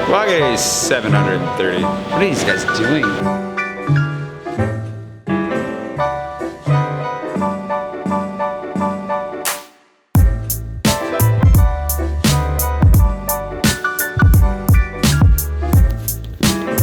Vlog is 730. What are these guys doing?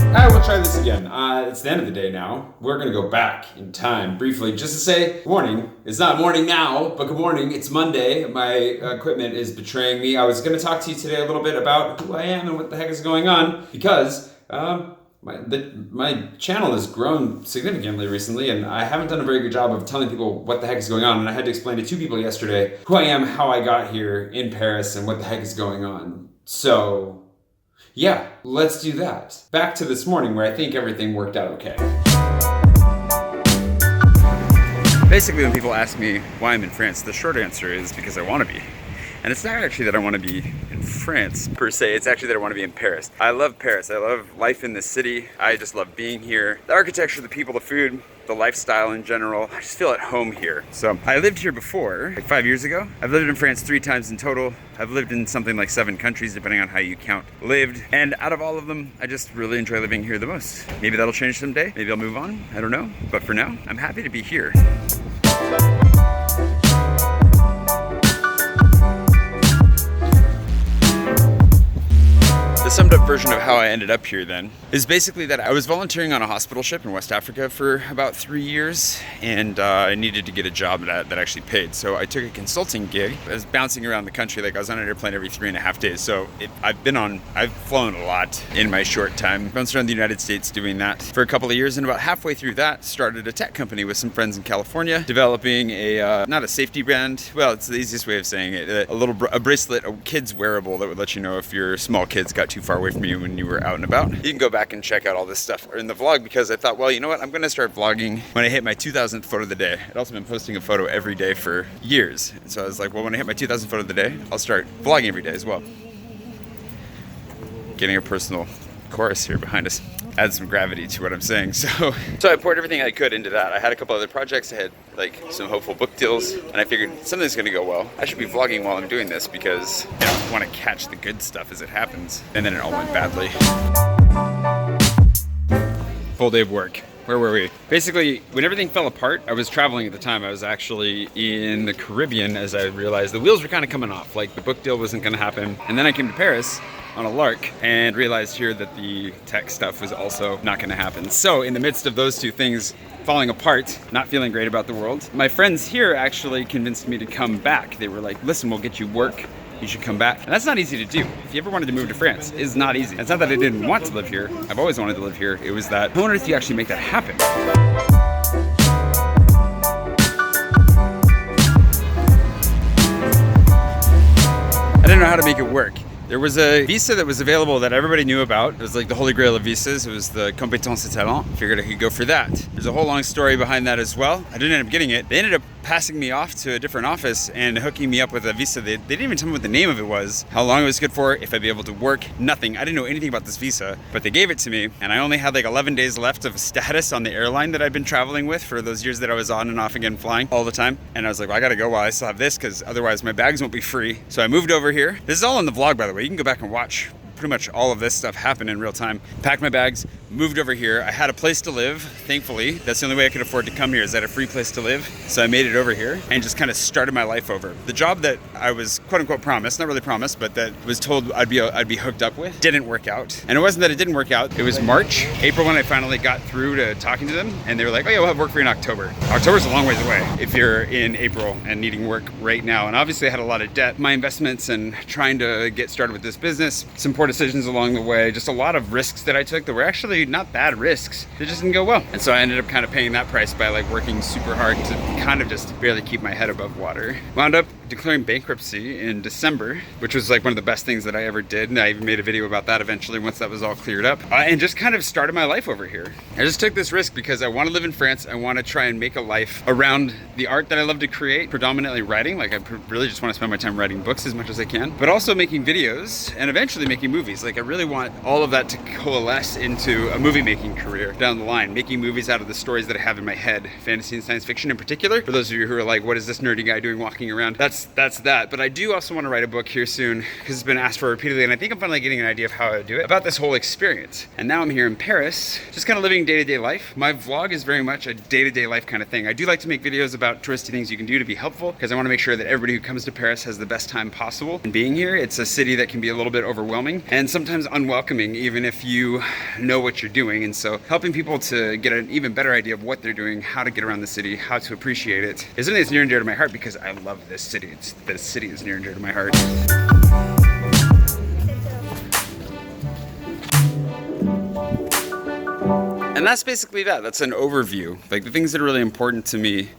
Alright, we'll try this again. It's the end of the day now. We're gonna go back in time briefly just to say good morning. It's not morning now, but good morning. It's Monday. My equipment is betraying me. I was gonna talk to you today a little bit about who I am and what the heck is going on because my channel has grown significantly recently and I haven't done a very good job of telling people what the heck is going on, and I had to explain to two people yesterday who I am, how I got here in Paris, and what the heck is going on. So yeah, let's do that. Back to this morning where I think everything worked out okay. Basically, when people ask me why I'm in France, the short answer is because I want to be. And it's not actually that I want to be in France per se, it's actually that I want to be in Paris. I love Paris, I love life in the city, I just love being here. The architecture, the people, the food, the lifestyle in general, I just feel at home here. So I lived here before, like 5 years ago. I've lived in France 3 times in total. I've lived in something like 7 countries, depending on how you count lived. And out of all of them, I just really enjoy living here the most. Maybe that'll change someday, maybe I'll move on, I don't know. But for now, I'm happy to be here. The summed up version of how I ended up here then is basically that I was volunteering on a hospital ship in West Africa for about 3 years, and I needed to get a job that actually paid. So I took a consulting gig. I was bouncing around the country, like I was on an airplane every 3.5 days. So I've flown a lot in my short time. Bounced around the United States doing that for a couple of years, and about halfway through that, started a tech company with some friends in California, developing a, not a safety band, well, it's the easiest way of saying it, a bracelet, a kid's wearable that would let you know if your small kids got too far away from you when you were out and about. You can go back and check out all this stuff in the vlog, because I thought, well, you know what, I'm gonna start vlogging when I hit my 2,000th photo of the day. I'd also been posting a photo every day for years. And so I was like, well, when I hit my 2,000th photo of the day, I'll start vlogging every day as well. Getting a personal chorus here behind us adds some gravity to what I'm saying. So I poured everything I could into that. I had a couple other projects. I had like some hopeful book deals, and I figured something's gonna go well. I should be vlogging while I'm doing this because I want to catch the good stuff as it happens. And then it all went badly. Full day of work. Where were we? Basically, when everything fell apart, I was traveling at the time. I was actually in the Caribbean as I realized the wheels were kind of coming off. Like the book deal wasn't gonna happen. And then I came to Paris on a lark and realized here that the tech stuff was also not gonna happen. So in the midst of those two things falling apart, not feeling great about the world, my friends here actually convinced me to come back. They were like, listen, we'll get you work. You should come back. And that's not easy to do. If you ever wanted to move to France, it's not easy. It's not that I didn't want to live here. I've always wanted to live here. It was that, how on earth do you actually make that happen? I didn't know how to make it work. There was a visa that was available that everybody knew about. It was like the holy grail of visas. It was the compétence et talent. Figured I could go for that. There's a whole long story behind that as well. I didn't end up getting it. They ended up passing me off to a different office and hooking me up with a visa. They didn't even tell me what the name of it was, how long it was good for, if I'd be able to work, nothing. I didn't know anything about this visa, but they gave it to me, and I only had like 11 days left of status on the airline that I'd been traveling with for those years that I was on and off again flying all the time. And I was like, well, I gotta go while I still have this, because otherwise my bags won't be free. So I moved over here. This is all in the vlog, by the way. You can go back and watch pretty much all of this stuff happen in real time. Packed my bags, moved over here. I had a place to live, thankfully. That's the only way I could afford to come here, is at a free place to live. So I made it over here and just kind of started my life over. The job that I was quote unquote promised, not really promised, but that was told I'd be hooked up with, didn't work out. And it wasn't that it didn't work out. It was March, April when I finally got through to talking to them, and they were like, oh yeah, we'll have work for you in October. October's a long ways away if you're in April and needing work right now. And obviously I had a lot of debt, my investments and trying to get started with this business, some poor decisions along the way, just a lot of risks that I took that were actually not bad risks. They just didn't go well. And so I ended up kind of paying that price by like working super hard to kind of just barely keep my head above water. Wound up declaring bankruptcy in December, which was like one of the best things that I ever did. And I even made a video about that eventually once that was all cleared up. And just kind of started my life over here. I just took this risk because I want to live in France. I want to try and make a life around the art that I love to create, predominantly writing. Like I really just want to spend my time writing books as much as I can, but also making videos and eventually making movies. Like I really want all of that to coalesce into a movie making career down the line, making movies out of the stories that I have in my head, fantasy and science fiction in particular. For those of you who are like, what is this nerdy guy doing walking around? That's that's that. But I do also want to write a book here soon because it's been asked for repeatedly, and I think I'm finally getting an idea of how I would do it, about this whole experience. And now I'm here in Paris, just kind of living day-to-day life. My vlog is very much a day-to-day life kind of thing. I do like to make videos about touristy things you can do to be helpful, because I want to make sure that everybody who comes to Paris has the best time possible in being here. It's a city that can be a little bit overwhelming and sometimes unwelcoming, even if you know what you're doing. And so helping people to get an even better idea of what they're doing, how to get around the city, how to appreciate it, is something that's near and dear to my heart because I love this city. This city is near and dear to my heart. And that's basically that. That's an overview. Like, the things that are really important to me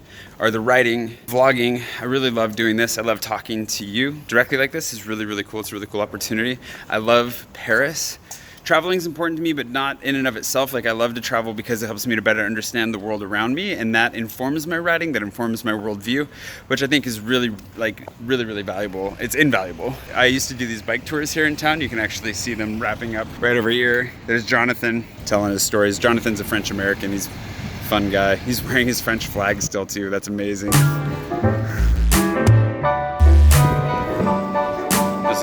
are the writing, vlogging. I really love doing this. I love talking to you directly like this. It's really, really cool. It's a really cool opportunity. I love Paris. Traveling is important to me, but not in and of itself. Like, I love to travel because it helps me to better understand the world around me, and that informs my writing, that informs my worldview, which I think is really valuable. It's invaluable. I used to do these bike tours here in town. You can actually see them wrapping up right over here. There's Jonathan telling his stories. Jonathan's a French American. He's a fun guy. He's wearing his French flag still too. That's amazing.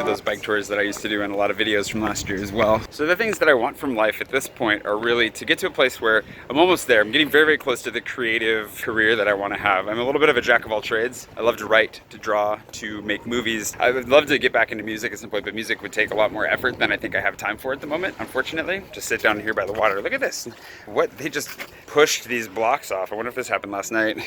Those bike tours that I used to do in a lot of videos from last year as well. So the things that I want from life at this point are really to get to a place where I'm almost there. I'm getting very, very close to the creative career that I want to have. I'm a little bit of a jack of all trades. I love to write, to draw, to make movies. I would love to get back into music at some point, but music would take a lot more effort than I think I have time for at the moment, unfortunately. Just sit down here by the water. Look at this. What? They just pushed these blocks off. I wonder if this happened last night.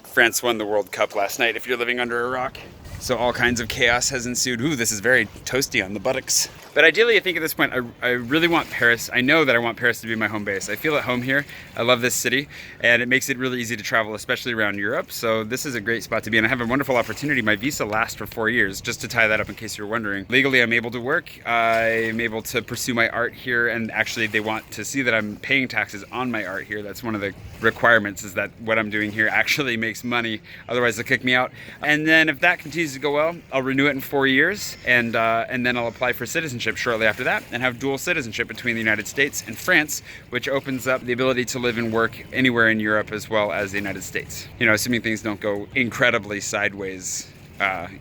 France won the World Cup last night, if you're living under a rock. So all kinds of chaos has ensued. Ooh, this is very toasty on the buttocks. But ideally, I think at this point, I really want Paris. I know that I want Paris to be my home base. I feel at home here. I love this city, and it makes it really easy to travel, especially around Europe. So this is a great spot to be, and I have a wonderful opportunity. My visa lasts for 4 years, just to tie that up in case you're wondering. Legally, I'm able to work. I'm able to pursue my art here, and actually they want to see that I'm paying taxes on my art here. That's one of the requirements, is that what I'm doing here actually makes money. Otherwise, they'll kick me out. And then if that continues to go well, I'll renew it in 4 years, and then I'll apply for citizenship shortly after that and have dual citizenship between the United States and France, which opens up the ability to live and work anywhere in Europe as well as the United States. You know, assuming things don't go incredibly sideways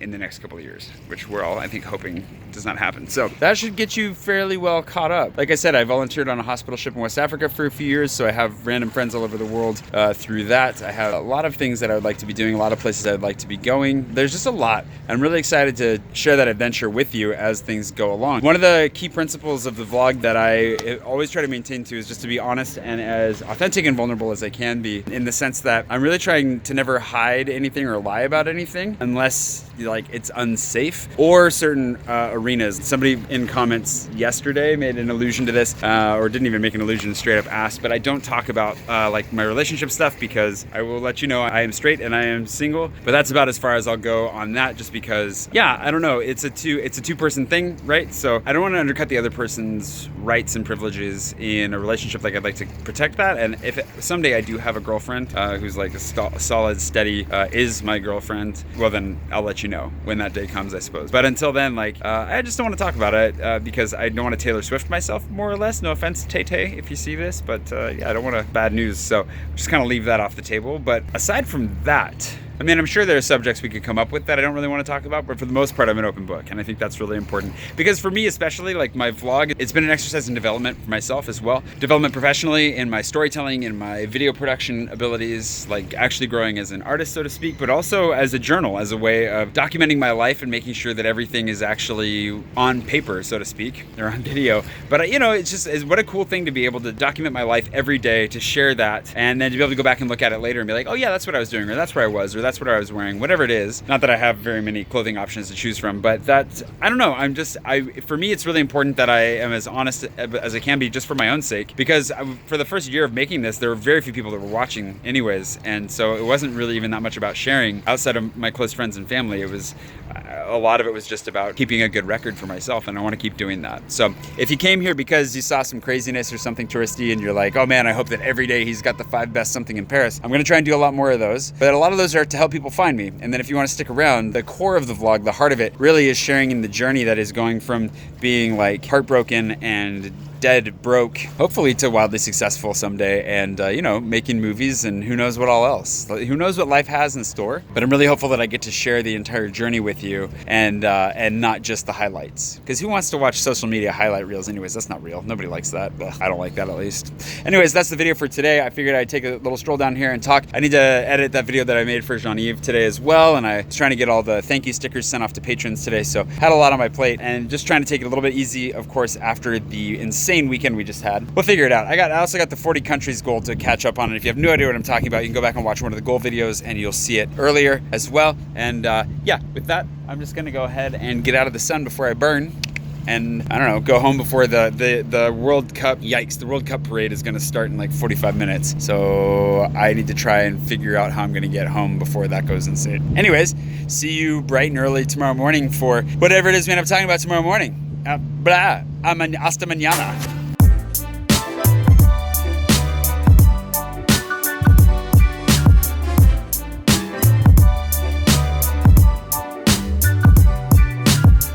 in the next couple of years, which we're all, I think, hoping does not happen. So that should get you fairly well caught up. Like I said, I volunteered on a hospital ship in West Africa for a few years, so I have random friends all over the world through that. I have a lot of things that I would like to be doing, a lot of places I would like to be going. There's just a lot. I'm really excited to share that adventure with you as things go along. One of the key principles of the vlog that I always try to maintain to is just to be honest and as authentic and vulnerable as I can be, in the sense that I'm really trying to never hide anything or lie about anything unless like it's unsafe, or certain arenas. Somebody in comments yesterday made an allusion to this, or didn't even make an allusion, straight up asked, but I don't talk about like my relationship stuff, because I will let you know I am straight and I am single, but that's about as far as I'll go on that, just because, yeah, I don't know, it's a two-person thing, right? So I don't want to undercut the other person's rights and privileges in a relationship. Like, I'd like to protect that, and if someday I do have a girlfriend who's like a solid, steady, is my girlfriend, well then I'll let you know when that day comes, I suppose. But until then, like, I just don't want to talk about it because I don't want to Taylor Swift myself, more or less. No offense, Tay-Tay, if you see this, but yeah, I don't want to bad news. So just kind of leave that off the table. But aside from that, I mean, I'm sure there are subjects we could come up with that I don't really want to talk about, but for the most part, I'm an open book. And I think that's really important. Because for me, especially, like my vlog, it's been an exercise in development for myself as well. Development professionally, in my storytelling, in my video production abilities, like actually growing as an artist, so to speak, but also as a journal, as a way of documenting my life and making sure that everything is actually on paper, so to speak, or on video. But, you know, it's what a cool thing to be able to document my life every day, to share that, and then to be able to go back and look at it later and be like, oh yeah, that's what I was doing, or that's where I was, or that's what I was wearing, whatever it is. Not that I have very many clothing options to choose from, but that's, I don't know, for me, it's really important that I am as honest as I can be, just for my own sake, because for the first year of making this, there were very few people that were watching anyways, and so it wasn't really even that much about sharing outside of my close friends and family. It was, a lot of it was just about keeping a good record for myself, and I want to keep doing that. So if you came here because you saw some craziness or something touristy and you're like, oh man, I hope that every day he's got the 5 best something in Paris, I'm going to try and do a lot more of those, but a lot of those are to help people find me. And then if you want to stick around, the core of the vlog, the heart of it, really is sharing in the journey that is going from being like heartbroken and dead broke, hopefully to wildly successful someday, and you know, making movies and who knows what all else. Who knows what life has in store. But I'm really hopeful that I get to share the entire journey with you and not just the highlights. Because who wants to watch social media highlight reels anyways? That's not real. Nobody likes that. Ugh, I don't like that, at least. Anyways, that's the video for today. I figured I'd take a little stroll down here and talk. I need to edit that video that I made for Jean-Yves today as well, and I was trying to get all the thank you stickers sent off to patrons today, so had a lot on my plate and just trying to take it a little bit easy, of course, after the insane weekend we just had. We'll figure it out. I also got the 40 countries goal to catch up on, and if you have no idea what I'm talking about, you can go back and watch one of the goal videos and you'll see it earlier as well. And yeah, with that, I'm just gonna go ahead and get out of the sun before I burn. And I don't know, go home before the World Cup, yikes, the World Cup parade is gonna start in like 45 minutes. So I need to try and figure out how I'm gonna get home before that goes insane. Anyways, see you bright and early tomorrow morning for whatever it is we end up talking about tomorrow morning. Hasta mañana.